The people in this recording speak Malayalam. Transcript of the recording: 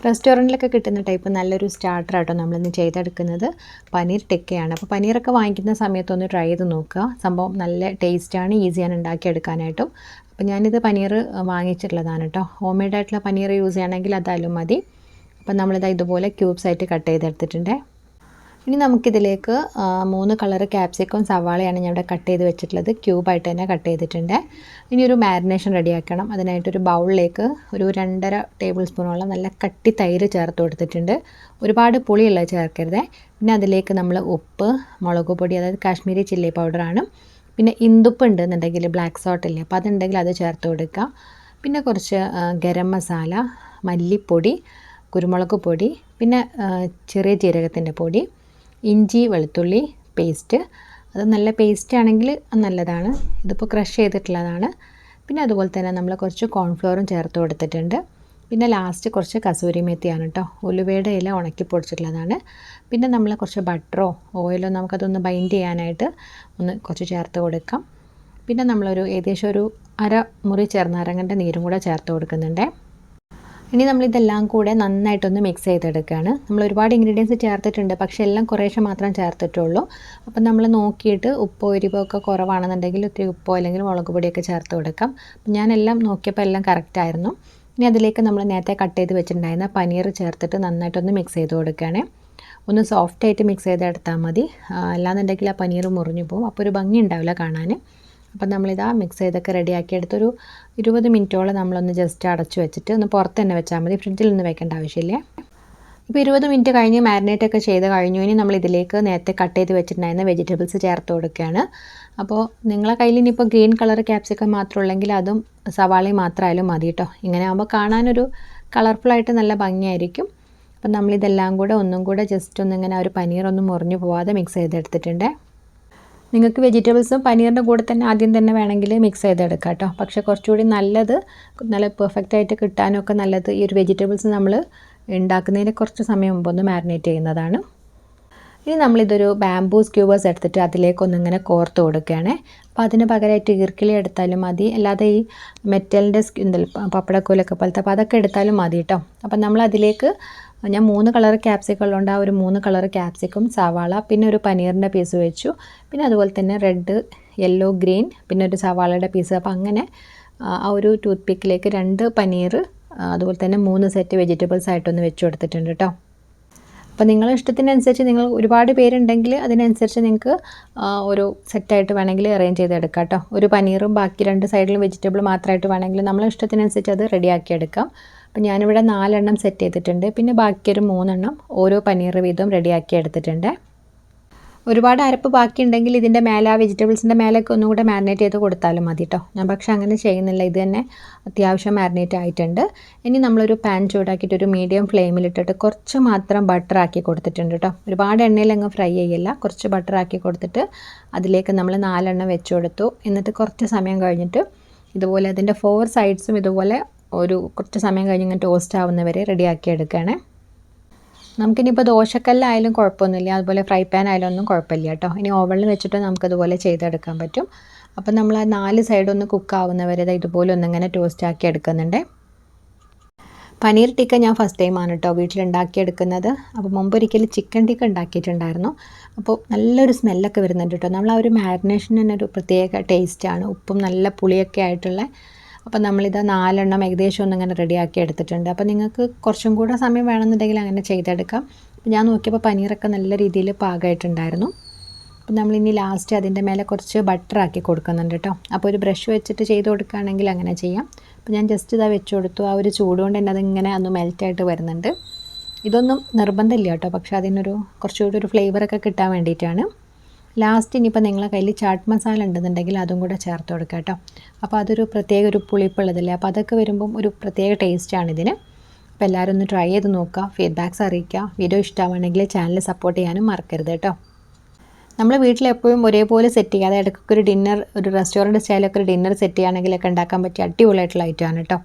റെസ്റ്റോറൻറ്റിലൊക്കെ കിട്ടുന്ന ടൈപ്പ് നല്ലൊരു സ്റ്റാർട്ടർ ആട്ടോ നമ്മളിന്ന് ചെയ്തെടുക്കുന്നത്. പനീർ ടിക്കയാണ്. അപ്പോൾ പനീറൊക്കെ വാങ്ങിക്കുന്ന സമയത്തൊന്ന് ട്രൈ ചെയ്ത് നോക്കുക. സംഭവം നല്ല ടേസ്റ്റാണ്, ഈസിയാണ് ഉണ്ടാക്കിയെടുക്കാനായിട്ടും. അപ്പോൾ ഞാനിത് പനീർ വാങ്ങിച്ചിട്ടുള്ളതാണ് കേട്ടോ. ഹോം മെയ്ഡ് ആയിട്ടുള്ള പനീർ യൂസ് ചെയ്യണമെങ്കിൽ അതായാലും മതി. അപ്പോൾ നമ്മളിത് ഇതുപോലെ ക്യൂബ്സ് ആയിട്ട് കട്ട് ചെയ്തെടുത്തിട്ടുണ്ട്. ഇനി നമുക്കിതിലേക്ക് 3 കളർ ക്യാപ്സിക്കം സവാളയാണ് ഞാൻ ഇവിടെ കട്ട് ചെയ്ത് വെച്ചിട്ടുള്ളത്. ക്യൂബായിട്ട് തന്നെ കട്ട് ചെയ്തിട്ടുണ്ട്. ഇനി ഒരു മാരിനേഷൻ റെഡിയാക്കണം. അതിനായിട്ടൊരു ബൗളിലേക്ക് ഒരു 2.5 ടേബിൾ സ്പൂണോളം നല്ല കട്ടി തൈര് ചേർത്ത് കൊടുത്തിട്ടുണ്ട്. ഒരുപാട് പുളിയുള്ളത് ചേർക്കരുത്. പിന്നെ അതിലേക്ക് നമ്മൾ ഉപ്പ്, മുളക് പൊടി, അതായത് കാശ്മീരി ചില്ലി പൗഡറാണ്. പിന്നെ ഇന്ദുപ്പ് ഉണ്ടെന്നുണ്ടെങ്കിൽ ബ്ലാക്ക് സോൾട്ട് ഇല്ലേ, അപ്പോൾ അതുണ്ടെങ്കിൽ അത് ചേർത്ത് കൊടുക്കുക. പിന്നെ കുറച്ച് ഗരം മസാല, മല്ലിപ്പൊടി, കുരുമുളക് പൊടി, പിന്നെ ചെറിയ ജീരകത്തിൻ്റെ പൊടി, ഇഞ്ചി വെളുത്തുള്ളി പേസ്റ്റ്. അത് നല്ല പേസ്റ്റ് ആണെങ്കിൽ നല്ലതാണ്. ഇതിപ്പോൾ ക്രഷ് ചെയ്തിട്ടുള്ളതാണ്. പിന്നെ അതുപോലെ തന്നെ നമ്മൾ കുറച്ച് കോൺഫ്ലോറും ചേർത്ത് കൊടുത്തിട്ടുണ്ട്. പിന്നെ ലാസ്റ്റ് കുറച്ച് കസൂരി മേത്തിയാണ് കേട്ടോ. ഉലുവയുടെ ഇല ഉണക്കി പൊടിച്ചിട്ടുള്ളതാണ്. പിന്നെ നമ്മൾ കുറച്ച് ബട്ടറോ ഓയിലോ നമുക്കതൊന്ന് ബൈൻഡ് ചെയ്യാനായിട്ട് ഒന്ന് കുറച്ച് ചേർത്ത് കൊടുക്കാം. പിന്നെ നമ്മളൊരു ഏകദേശം ഒരു 1/2 മുറി ചെറുനാരങ്ങൻ്റെ നീരും കൂടെ ചേർത്ത് കൊടുക്കുന്നുണ്ട്. ഇനി നമ്മളിതെല്ലാം കൂടെ നന്നായിട്ടൊന്ന് മിക്സ് ചെയ്തെടുക്കുകയാണ്. നമ്മൾ ഒരുപാട് ഇൻഗ്രീഡിയൻസ് ചേർത്തിട്ടുണ്ട്, പക്ഷേ എല്ലാം കുറേശ്ശെ മാത്രം ചേർത്തിട്ടുള്ളൂ. അപ്പം നമ്മൾ നോക്കിയിട്ട് ഉപ്പോ എരിവോ ഒക്കെ കുറവാണെന്നുണ്ടെങ്കിൽ ഒത്തിരി ഉപ്പോ അല്ലെങ്കിൽ മുളക് പൊടിയൊക്കെ ചേർത്ത് കൊടുക്കാം. അപ്പം ഞാനെല്ലാം നോക്കിയപ്പോൾ എല്ലാം കറക്റ്റായിരുന്നു. ഇനി അതിലേക്ക് നമ്മൾ നേരത്തെ കട്ട് ചെയ്ത് വെച്ചിട്ടുണ്ടായിരുന്ന പനീർ ചേർത്തിട്ട് നന്നായിട്ടൊന്ന് മിക്സ് ചെയ്ത് കൊടുക്കുകയാണ്. ഒന്ന് സോഫ്റ്റായിട്ട് മിക്സ് ചെയ്തെടുത്താൽ മതി. അല്ലാന്നുണ്ടെങ്കിൽ ആ പനീർ മുറിഞ്ഞു പോകും, അപ്പോൾ ഒരു ഭംഗി ഉണ്ടാവില്ല കാണാൻ. അപ്പം നമ്മളിതാ മിക്സ് ചെയ്തൊക്കെ റെഡിയാക്കി എടുത്തൊരു 20 മിനിറ്റോളം നമ്മളൊന്ന് ജസ്റ്റ് അടച്ചു വെച്ചിട്ട് ഒന്ന് പുറത്ത് തന്നെ വെച്ചാൽ മതി. ഫ്രിഡ്ജിലൊന്നും വെക്കേണ്ട ആവശ്യമില്ല. ഇപ്പോൾ 20 മിനിറ്റ് കഴിഞ്ഞ് മാരിനേറ്റ് ഒക്കെ ചെയ്ത് കഴിഞ്ഞു. ഇനി നമ്മൾ ഇതിലേക്ക് നേരത്തെ കട്ട് ചെയ്ത് വെച്ചിട്ടുണ്ടായിരുന്ന വെജിറ്റബിൾസ് ചേർത്ത് കൊടുക്കുകയാണ്. അപ്പോൾ നിങ്ങളെ കയ്യിൽ ഇനിയിപ്പോൾ ഗ്രീൻ കളർ ക്യാപ്സിക്കം മാത്രം ഉള്ളെങ്കിൽ അതും സവാളയും മാത്രമായാലും മതി കേട്ടോ. ഇങ്ങനെ ആകുമ്പോൾ കാണാനൊരു കളർഫുള്ളായിട്ട് നല്ല ഭംഗിയായിരിക്കും. അപ്പം നമ്മളിതെല്ലാം കൂടെ ഒന്നും കൂടെ ജസ്റ്റ് ഒന്നിങ്ങനെ ഒരു പനീറൊന്നും മുറിഞ്ഞു പോവാതെ മിക്സ് ചെയ്തെടുത്തിട്ടുണ്ട്. നിങ്ങൾക്ക് വെജിറ്റബിൾസും പനീറിൻ്റെ കൂടെ തന്നെ ആദ്യം തന്നെ വേണമെങ്കിൽ മിക്സ് ചെയ്തെടുക്കാം കേട്ടോ. പക്ഷേ കുറച്ചുകൂടി നല്ലത്, നല്ല പെർഫെക്റ്റായിട്ട് കിട്ടാനൊക്കെ നല്ലത് ഈ ഒരു വെജിറ്റബിൾസ് നമ്മൾ ഉണ്ടാക്കുന്നതിന് കുറച്ച് സമയം മുമ്പ് ഒന്ന് മാരിനേറ്റ് ചെയ്യുന്നതാണ്. ഇനി നമ്മളിതൊരു ബാംബൂ സ്ക്യൂബേഴ്സ് എടുത്തിട്ട് അതിലേക്കൊന്നിങ്ങനെ കോർത്ത് കൊടുക്കുകയാണ്. അപ്പോൾ അതിന് പകരമായിട്ട് ഈർക്കിലി എടുത്താലും മതി, അല്ലാതെ ഈ മെറ്റലിൻ്റെ പപ്പടക്കോലൊക്കെ പോലത്തെ അപ്പോൾ അതൊക്കെ എടുത്താലും മതി കേട്ടോ. അപ്പം നമ്മളതിലേക്ക് ഞാൻ 3 കളർ ക്യാപ്സിക്കം ഉള്ളതുകൊണ്ട് ആ ഒരു 3 കളർ ക്യാപ്സിക്കം, സവാള, പിന്നെ ഒരു പനീറിൻ്റെ പീസ് വെച്ചു. പിന്നെ അതുപോലെ തന്നെ റെഡ്, യെല്ലോ, ഗ്രീൻ, പിന്നെ ഒരു സവാളയുടെ പീസ്. അപ്പോൾ അങ്ങനെ ആ ഒരു ടൂത്ത് പിക്കിലേക്ക് 2 പനീർ, അതുപോലെ തന്നെ 3 സെറ്റ് വെജിറ്റബിൾസ് ആയിട്ടൊന്ന് വെച്ച് കൊടുത്തിട്ടുണ്ട് കേട്ടോ. അപ്പോൾ നിങ്ങളുടെ ഇഷ്ടത്തിനനുസരിച്ച്, നിങ്ങൾ ഒരുപാട് പേരുണ്ടെങ്കിൽ അതിനനുസരിച്ച് നിങ്ങൾക്ക് ഒരു സെറ്റായിട്ട് വേണമെങ്കിൽ അറേഞ്ച് ചെയ്തെടുക്കാം കേട്ടോ. ഒരു പനീറും ബാക്കി 2 സൈഡിലും വെജിറ്റബിൾ മാത്രമായിട്ട് വേണമെങ്കിൽ നമ്മളെ ഇഷ്ടത്തിനനുസരിച്ച് അത് റെഡിയാക്കി എടുക്കാം. അപ്പോൾ ഞാനിവിടെ 4 എണ്ണം സെറ്റ് ചെയ്തിട്ടുണ്ട്. പിന്നെ ബാക്കി ഒരു 3 എണ്ണം ഓരോ പനീർ വീതം റെഡിയാക്കി എടുത്തിട്ടുണ്ട്. ഒരുപാട് അരപ്പ് ബാക്കിയുണ്ടെങ്കിൽ ഇതിൻ്റെ മേലെ, ആ വെജിറ്റബിൾസിൻ്റെ മേലൊക്കെ ഒന്നും കൂടെ മാരിനേറ്റ് ചെയ്ത് കൊടുത്താലും മതി കേട്ടോ. ഞാൻ പക്ഷേ അങ്ങനെ ചെയ്യുന്നില്ല. ഇത് തന്നെ അത്യാവശ്യം മാരിനേറ്റ് ആയിട്ടുണ്ട്. ഇനി നമ്മളൊരു പാൻ ചൂടാക്കിയിട്ട് ഒരു മീഡിയം ഫ്ലെയിമിലിട്ടിട്ട് കുറച്ച് മാത്രം ബട്ടറാക്കി കൊടുത്തിട്ടുണ്ട് കേട്ടോ. ഒരുപാട് എണ്ണയിലങ്ങ് ഫ്രൈ ചെയ്യില്ല, കുറച്ച് ബട്ടറാക്കി കൊടുത്തിട്ട് അതിലേക്ക് നമ്മൾ 4 എണ്ണം വെച്ച് കൊടുത്തു. എന്നിട്ട് കുറച്ച് സമയം കഴിഞ്ഞിട്ട് ഇതുപോലെ അതിൻ്റെ 4 സൈഡ്സും ഇതുപോലെ ഒരു കുറച്ച് സമയം കഴിഞ്ഞ് ഇങ്ങനെ ടോസ്റ്റ് ആവുന്നവരെ റെഡിയാക്കി എടുക്കുകയാണ്. നമുക്കിനിപ്പോൾ ദോശക്കല്ലായാലും കുഴപ്പമൊന്നുമില്ല, അതുപോലെ ഫ്രൈ പാൻ ആയാലും ഒന്നും കുഴപ്പമില്ല കേട്ടോ. ഇനി ഓവനിൽ വെച്ചിട്ട് നമുക്കതുപോലെ ചെയ്തെടുക്കാൻ പറ്റും. അപ്പം നമ്മൾ ആ 4 സൈഡൊന്ന് കുക്കാവുന്നവരെ ഇതുപോലെ ഒന്നിങ്ങനെ ടോസ്റ്റ് ആക്കി എടുക്കുന്നുണ്ട്. പനീർ ടിക്ക ഞാൻ ഫസ്റ്റ് ടൈമാണ് കേട്ടോ വീട്ടിലുണ്ടാക്കിയെടുക്കുന്നത്. അപ്പോൾ മുമ്പൊരിക്കൽ ചിക്കൻ ടിക്ക ഉണ്ടാക്കിയിട്ടുണ്ടായിരുന്നു. അപ്പോൾ നല്ലൊരു സ്മെല്ലൊക്കെ വരുന്നുണ്ട് കേട്ടോ. നമ്മൾ ആ ഒരു മാരിനേഷൻ തന്നെ ഒരു പ്രത്യേക ടേസ്റ്റാണ്, ഉപ്പും നല്ല പുളിയൊക്കെ ആയിട്ടുള്ള. അപ്പോൾ നമ്മളിത് 4 എണ്ണം ഏകദേശം ഒന്നിങ്ങനെ റെഡിയാക്കി എടുത്തിട്ടുണ്ട്. അപ്പോൾ നിങ്ങൾക്ക് കുറച്ചും കൂടെ സമയം വേണമെന്നുണ്ടെങ്കിൽ അങ്ങനെ ചെയ്തെടുക്കാം. അപ്പോൾ ഞാൻ നോക്കിയപ്പോൾ പനീറൊക്കെ നല്ല രീതിയിൽ പാകമായിട്ടുണ്ടായിരുന്നു. അപ്പോൾ നമ്മളിനി ലാസ്റ്റ് അതിൻ്റെ മേലെ കുറച്ച് ബട്ടറാക്കി കൊടുക്കുന്നുണ്ട് കേട്ടോ. അപ്പോൾ ഒരു ബ്രഷ് വെച്ചിട്ട് ചെയ്ത് കൊടുക്കുകയാണെങ്കിൽ അങ്ങനെ ചെയ്യാം. അപ്പോൾ ഞാൻ ജസ്റ്റ് ഇതാ വെച്ച് കൊടുത്തു. ആ ഒരു ചൂടുകൊണ്ട് തന്നെ അതിങ്ങനെ ഒന്ന് മെൽറ്റായിട്ട് വരുന്നുണ്ട്. ഇതൊന്നും നിർബന്ധമില്ല കേട്ടോ, പക്ഷേ അതിനൊരു കുറച്ചുകൂടി ഒരു ഫ്ലേവറൊക്കെ കിട്ടാൻ വേണ്ടിയിട്ടാണ്. ലാസ്റ്റ് ഇനിയിപ്പോൾ നിങ്ങളെ കയ്യിൽ ചാട്ട് മസാല ഉണ്ടെന്നുണ്ടെങ്കിൽ അതും കൂടെ ചേർത്ത് കൊടുക്കുക കേട്ടോ. അപ്പോൾ അതൊരു പ്രത്യേക ഒരു പുളിപ്പുള്ളതല്ലേ, അപ്പോൾ അതൊക്കെ വരുമ്പം ഒരു പ്രത്യേക ടേസ്റ്റാണ് ഇതിന്. അപ്പോൾ എല്ലാവരും ഒന്ന് ട്രൈ ചെയ്ത് നോക്കുക, ഫീഡ്ബാക്ക്സ് അറിയിക്കുക. വീഡിയോ ഇഷ്ടമാണെങ്കിൽ ചാനൽ സപ്പോർട്ട് ചെയ്യാനും മറക്കരുത് കേട്ടോ. നമ്മൾ വീട്ടിലെപ്പോഴും ഒരേപോലെ സെറ്റ് ചെയ്യാതെ ഇടയ്ക്കൊക്കെ ഒരു ഡിന്നർ, ഒരു റെസ്റ്റോറൻറ്റ് സ്റ്റൈലൊക്കെ ഒരു ഡിന്നർ സെറ്റ് ചെയ്യുകയാണെങ്കിലൊക്കെ ഉണ്ടാക്കാൻ പറ്റിയ അടിപൊളിയായിട്ടുള്ള ഐറ്റമാണ് കേട്ടോ.